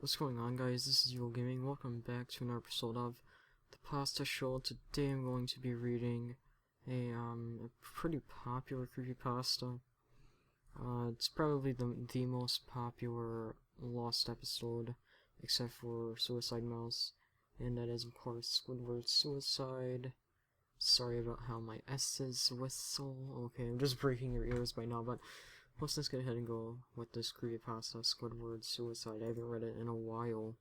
Alright, what's going on, guys? This is Evil Gaming. Welcome back to another episode of the Pasta Show. Today I'm going to be reading a pretty popular creepypasta. It's probably the most popular lost episode, except for Suicide Mouse, and that is, of course, Squidward's suicide. Sorry about how my S's whistle. Okay, I'm just breaking your ears by now, but let's get ahead and go with this creepypasta, Squidward's suicide. I haven't read it in a while.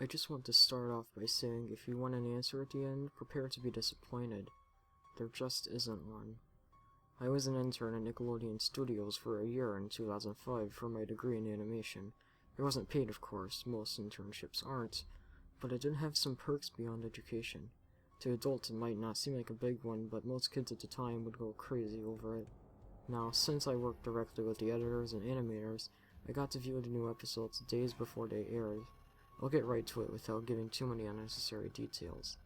I just want to start off by saying, if you want an answer at the end, prepare to be disappointed. There just isn't one. I was an intern at Nickelodeon Studios for a year in 2005 for my degree in animation. It wasn't paid, of course, most internships aren't, but it did have some perks beyond education. To adults it might not seem like a big one, but most kids at the time would go crazy over it. Now, since I worked directly with the editors and animators, I got to view the new episodes days before they aired. I'll get right to it without giving too many unnecessary details.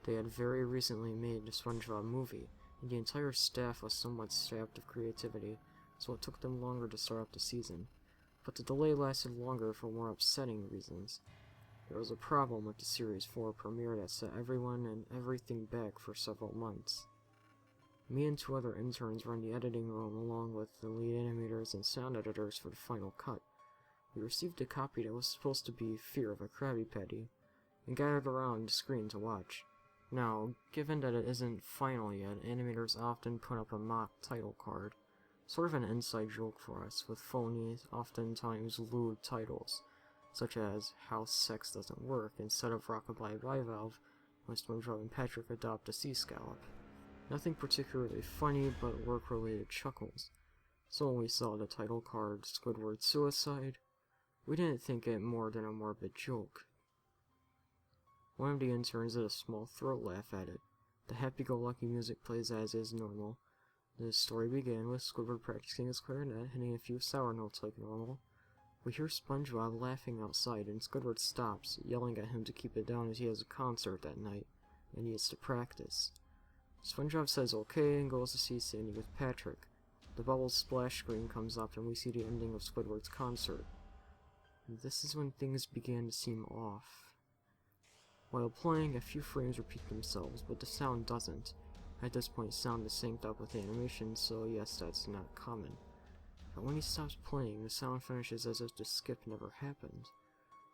They had very recently made the SpongeBob movie, and the entire staff was somewhat sapped of creativity, so it took them longer to start up the season. But the delay lasted longer for more upsetting reasons. There was a problem with the Series 4 premiere that set everyone and everything back for several months. Me and two other interns were in the editing room along with the lead animators and sound editors for the final cut. We received a copy that was supposed to be Fear of a Krabby Patty, and gathered around the screen to watch. Now, given that it isn't final yet, animators often put up a mock title card, sort of an inside joke for us, with phony, oftentimes lewd titles, such as How Sex Doesn't Work instead of Rockabye Bivalve, when SpongeBob and Patrick adopt a sea scallop. Nothing particularly funny, but work-related chuckles. So when we saw the title card, Squidward's Suicide, we didn't think it more than a morbid joke. One of the interns did a small throat laugh at it. The happy-go-lucky music plays as is normal. The story began with Squidward practicing his clarinet, hitting a few sour notes like normal. We hear SpongeBob laughing outside, and Squidward stops, yelling at him to keep it down as he has a concert that night, and needs to practice. SpongeBob says okay and goes to see Sandy with Patrick. The Bubbles splash screen comes up, and we see the ending of Squidward's concert. This is when things began to seem off. While playing, a few frames repeat themselves, but the sound doesn't. At this point, sound is synced up with animation, so yes, that's not common. But when he stops playing, the sound finishes as if the skip never happened.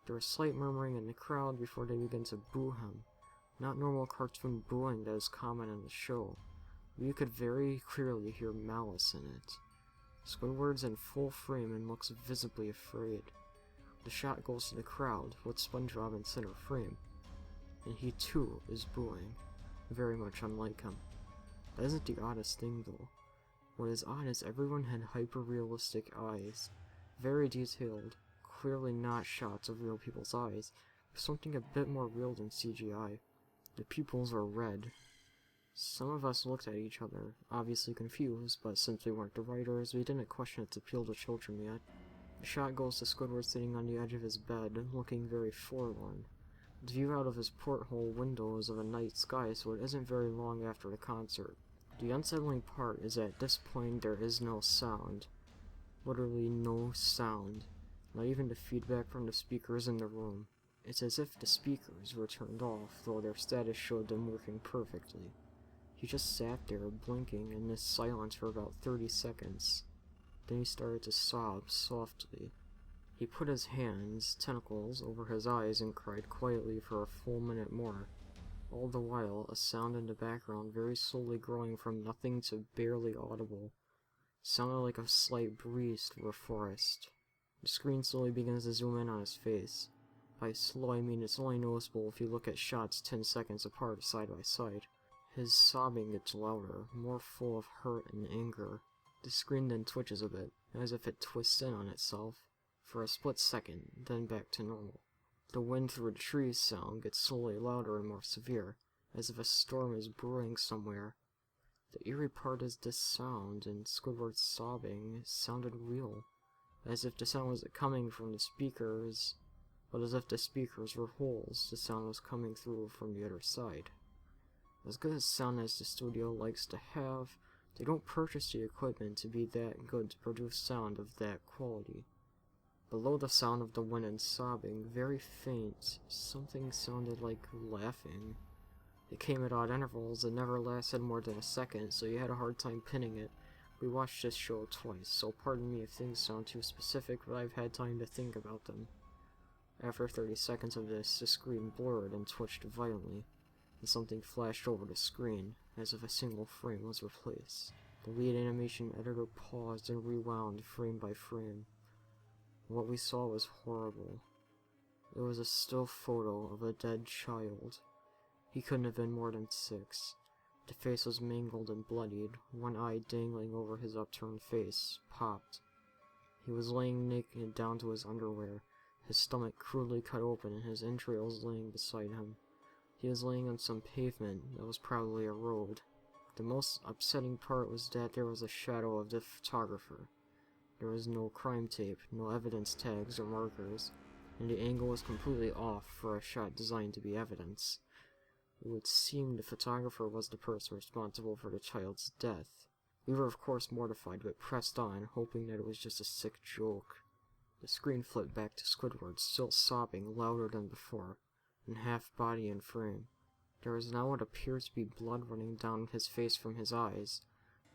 There is slight murmuring in the crowd before they begin to boo him. Not normal cartoon booing that is common in the show, but you could very clearly hear malice in it. Squidward's in full frame and looks visibly afraid. The shot goes to the crowd, with SpongeBob in center frame, and he too is booing, very much unlike him. That isn't the oddest thing though. What is odd is everyone had hyper-realistic eyes, very detailed, clearly not shots of real people's eyes, but something a bit more real than CGI. The pupils are red. Some of us looked at each other, obviously confused, but since we weren't the writers, we didn't question its appeal to children yet. The shot goes to Squidward sitting on the edge of his bed, looking very forlorn. The view out of his porthole window is of a night sky, so it isn't very long after the concert. The unsettling part is that at this point there is no sound. Literally no sound. Not even the feedback from the speakers in the room. It's as if the speakers were turned off, though their status showed them working perfectly. He just sat there, blinking in this silence for about 30 seconds. Then he started to sob softly. He put his hands, tentacles, over his eyes and cried quietly for a full minute more. All the while, a sound in the background very slowly growing from nothing to barely audible. Sounded like a slight breeze through a forest. The screen slowly begins to zoom in on his face. By slow, I mean it's only noticeable if you look at shots 10 seconds apart side by side. His sobbing gets louder, more full of hurt and anger. The screen then twitches a bit, as if it twists in on itself, for a split second, then back to normal. The wind through the trees sound gets slowly louder and more severe, as if a storm is brewing somewhere. The eerie part is this sound, and Squidward's sobbing sounded real, as if the sound wasn't coming from the speakers, but as if the speakers were holes, the sound was coming through from the other side. As good a sound as the studio likes to have, they don't purchase the equipment to be that good to produce sound of that quality. Below the sound of the wind and sobbing, very faint, something sounded like laughing. It came at odd intervals and never lasted more than a second, so you had a hard time pinning it. We watched this show twice, so pardon me if things sound too specific, but I've had time to think about them. After 30 seconds of this, the screen blurred and twitched violently, and something flashed over the screen, as if a single frame was replaced. The lead animation editor paused and rewound frame by frame. What we saw was horrible. It was a still photo of a dead child. He couldn't have been more than 6. The face was mangled and bloodied, one eye dangling over his upturned face, popped. He was laying naked down to his underwear, his stomach crudely cut open and his entrails laying beside him. He was laying on some pavement that was probably a road. The most upsetting part was that there was a shadow of the photographer. There was no crime tape, no evidence tags or markers, and the angle was completely off for a shot designed to be evidence. It would seem the photographer was the person responsible for the child's death. We were of course mortified, but pressed on, hoping that it was just a sick joke. The screen flipped back to Squidward, still sobbing louder than before, in half body and frame. There was now what appears to be blood running down his face from his eyes.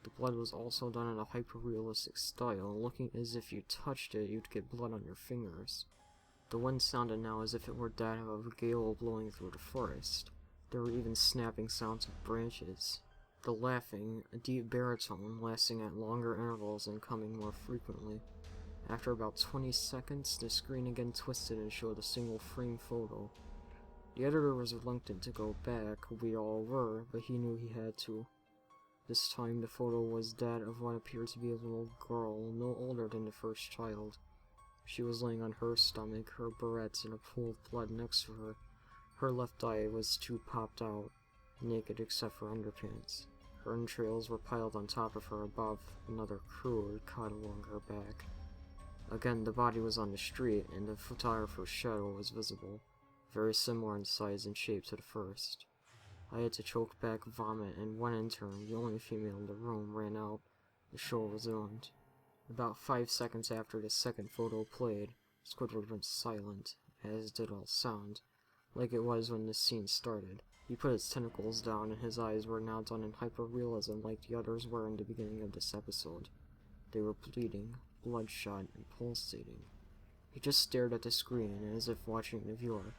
The blood was also done in a hyper-realistic style, looking as if you touched it, you'd get blood on your fingers. The wind sounded now as if it were that of a gale blowing through the forest. There were even snapping sounds of branches. The laughing, a deep baritone, lasting at longer intervals and coming more frequently. After about 20 seconds, the screen again twisted and showed a single frame photo. The editor was reluctant to go back, we all were, but he knew he had to. This time the photo was that of what appeared to be a little girl, no older than the first child. She was laying on her stomach, her barrettes in a pool of blood next to her. Her left eye was too popped out, naked except for underpants. Her entrails were piled on top of her above another crude cut along her back. Again, the body was on the street, and the photographer's shadow was visible, very similar in size and shape to the first. I had to choke back vomit, and one intern, the only female in the room, ran out. The show resumed. About 5 seconds after the second photo played, Squidward went silent, as did all sound, like it was when the scene started. He put his tentacles down, and his eyes were now done in hyper-realism like the others were in the beginning of this episode. They were bleeding, bloodshot, and pulsating. He just stared at the screen, as if watching the viewer.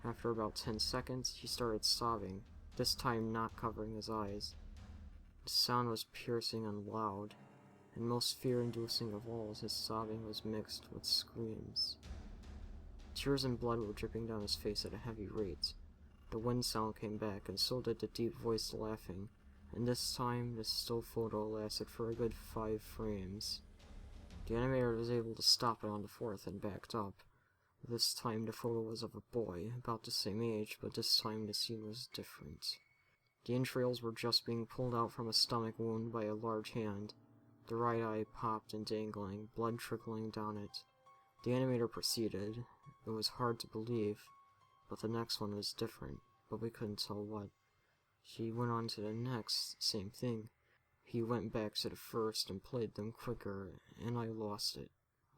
After about 10 seconds, he started sobbing, this time not covering his eyes. The sound was piercing and loud, and most fear-inducing of all, his sobbing was mixed with screams. Tears and blood were dripping down his face at a heavy rate. The wind sound came back, and so did the deep-voiced laughing, and this time the still photo lasted for a good 5 frames. The animator was able to stop it on the 4th and backed up. This time the photo was of a boy, about the same age, but this time the scene was different. The entrails were just being pulled out from a stomach wound by a large hand. The right eye popped and dangling, blood trickling down it. The animator proceeded. It was hard to believe, but the next one was different, but we couldn't tell what. He went on to the next, same thing. He went back to the first and played them quicker, and I lost it.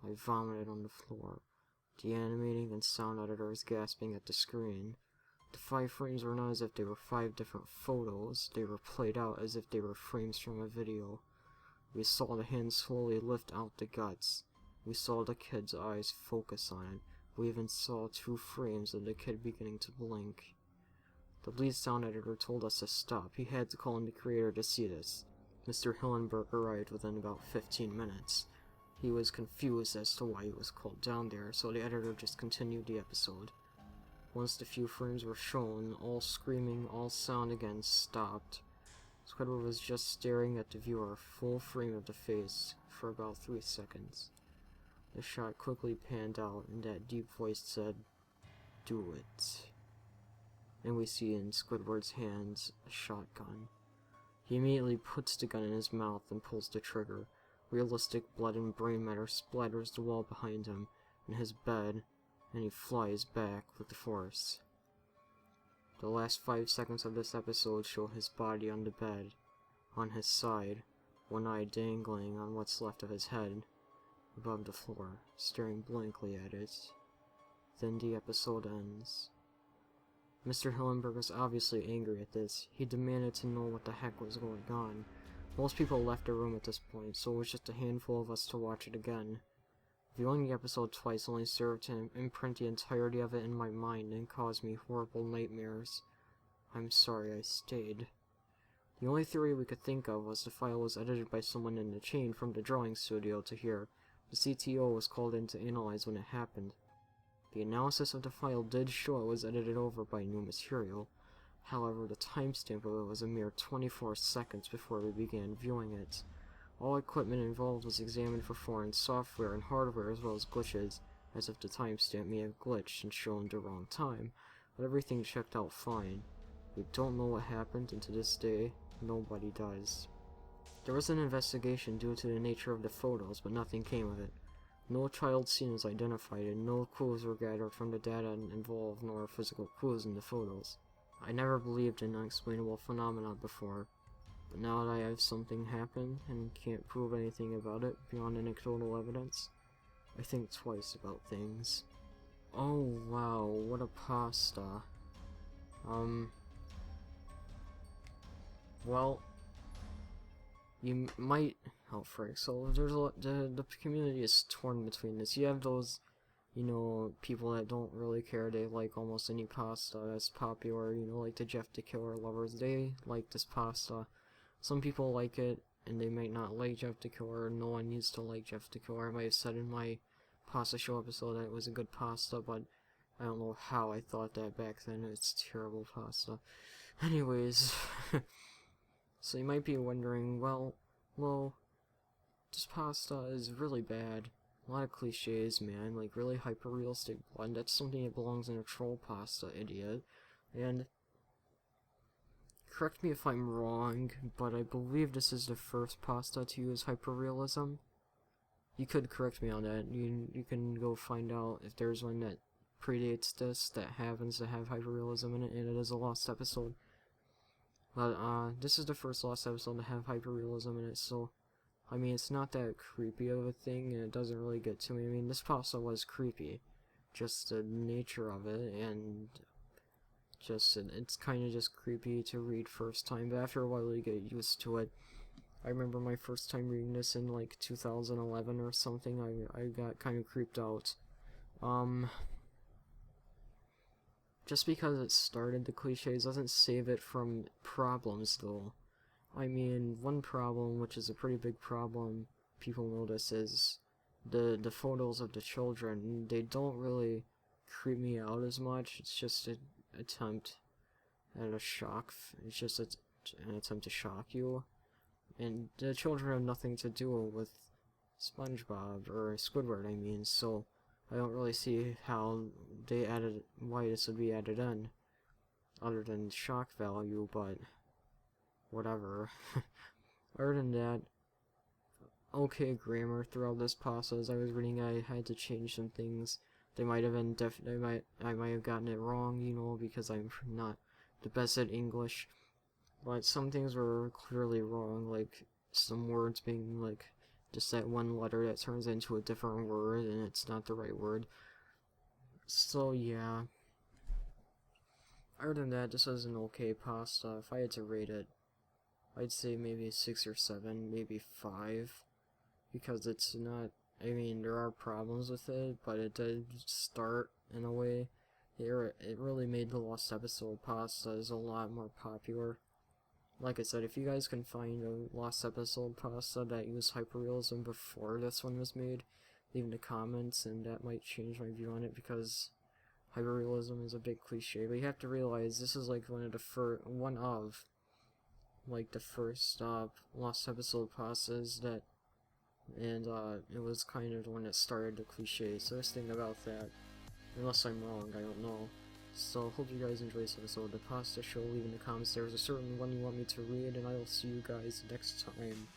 I vomited on the floor. The animating and sound editors gasping at the screen. The 5 frames were not as if they were 5 different photos, they were played out as if they were frames from a video. We saw the hand slowly lift out the guts. We saw the kid's eyes focus on it. We even saw 2 frames of the kid beginning to blink. The lead sound editor told us to stop. He had to call in the creator to see this. Mr. Hillenberg arrived within about 15 minutes. He was confused as to why he was called down there, so the editor just continued the episode. Once the few frames were shown, all screaming, all sound again stopped. Squidward was just staring at the viewer, full frame of the face, for about 3 seconds. The shot quickly panned out, and that deep voice said, "Do it." And we see in Squidward's hands a shotgun. He immediately puts the gun in his mouth and pulls the trigger. Realistic blood and brain matter splatters the wall behind him and his bed, and he flies back with the force. The last 5 seconds of this episode show his body on the bed, on his side, one eye dangling on what's left of his head, above the floor, staring blankly at it. Then the episode ends. Mr. Hillenberg was obviously angry at this. He demanded to know what the heck was going on. Most people left the room at this point, so it was just a handful of us to watch it again. Viewing the episode twice only served to imprint the entirety of it in my mind and cause me horrible nightmares. I'm sorry I stayed. The only theory we could think of was the file was edited by someone in the chain from the drawing studio to here. The CTO was called in to analyze when it happened. The analysis of the file did show it was edited over by new material. However, the timestamp of it was a mere 24 seconds before we began viewing it. All equipment involved was examined for foreign software and hardware as well as glitches, as if the timestamp may have glitched and shown the wrong time, but everything checked out fine. We don't know what happened, and to this day, nobody does. There was an investigation due to the nature of the photos, but nothing came of it. No child scene was identified, and no clues were gathered from the data involved, nor physical clues in the photos. I never believed in unexplainable phenomena before, but now that I have something happen and can't prove anything about it beyond anecdotal evidence, I think twice about things. Oh wow, what a pasta. Well, you might... Oh, frick. So, there's a lot... The community is torn between this. You have those, you know, people that don't really care. They like almost any pasta that's popular. You know, like the Jeff the Killer lovers. They like this pasta. Some people like it, and they might not like Jeff the Killer. No one needs to like Jeff the Killer. I might have said in my Pasta Show episode that it was a good pasta, but I don't know how I thought that back then. It's terrible pasta. Anyways... So you might be wondering, well, this pasta is really bad. A lot of cliches, man, like really hyper-realistic blood. That's something that belongs in a troll pasta, idiot. And, correct me if I'm wrong, but I believe this is the first pasta to use hyper-realism. You could correct me on that. You can go find out if there's one that predates this that happens to have hyper-realism in it, and it is a lost episode. But, this is the first lost episode to have hyper-realism in it, so, I mean, it's not that creepy of a thing, and it doesn't really get to me. I mean, this pasta was creepy. Just the nature of it, and just, it's kind of just creepy to read first time, but after a while you get used to it. I remember my first time reading this in, like, 2011 or something, I got kind of creeped out. Just because it started the cliches doesn't save it from problems, though. I mean, one problem, which is a pretty big problem people notice, is the photos of the children. They don't really creep me out as much. It's just an attempt at a shock. It's just an attempt to shock you. And the children have nothing to do with SpongeBob, or Squidward, I mean, so I don't really see how they added, why this would be added in, other than shock value, but whatever. Other than that, okay grammar throughout this pasta. As I was reading, I had to change some things. They might have been I might have gotten it wrong, you know, because I'm not the best at English, but some things were clearly wrong, like some words being like just that one letter that turns into a different word, and it's not the right word. So, yeah. Other than that, this was an okay pasta. If I had to rate it, I'd say maybe 6 or 7, maybe 5. Because it's not... I mean, there are problems with it, but it did start in a way. It really made the lost episode pastas a lot more popular. Like I said, if you guys can find a lost episode pasta that used hyperrealism before this one was made, leave in the comments, and that might change my view on it, because hyperrealism is a big cliche. But you have to realize this is like one of the first lost episode pastas that, and it was kind of the one that started the cliche. So just think about that. Unless I'm wrong, I don't know. So, hope you guys enjoyed this episode of the Pasta Show. Leave in the comments if there's a certain one you want me to read, and I will see you guys next time.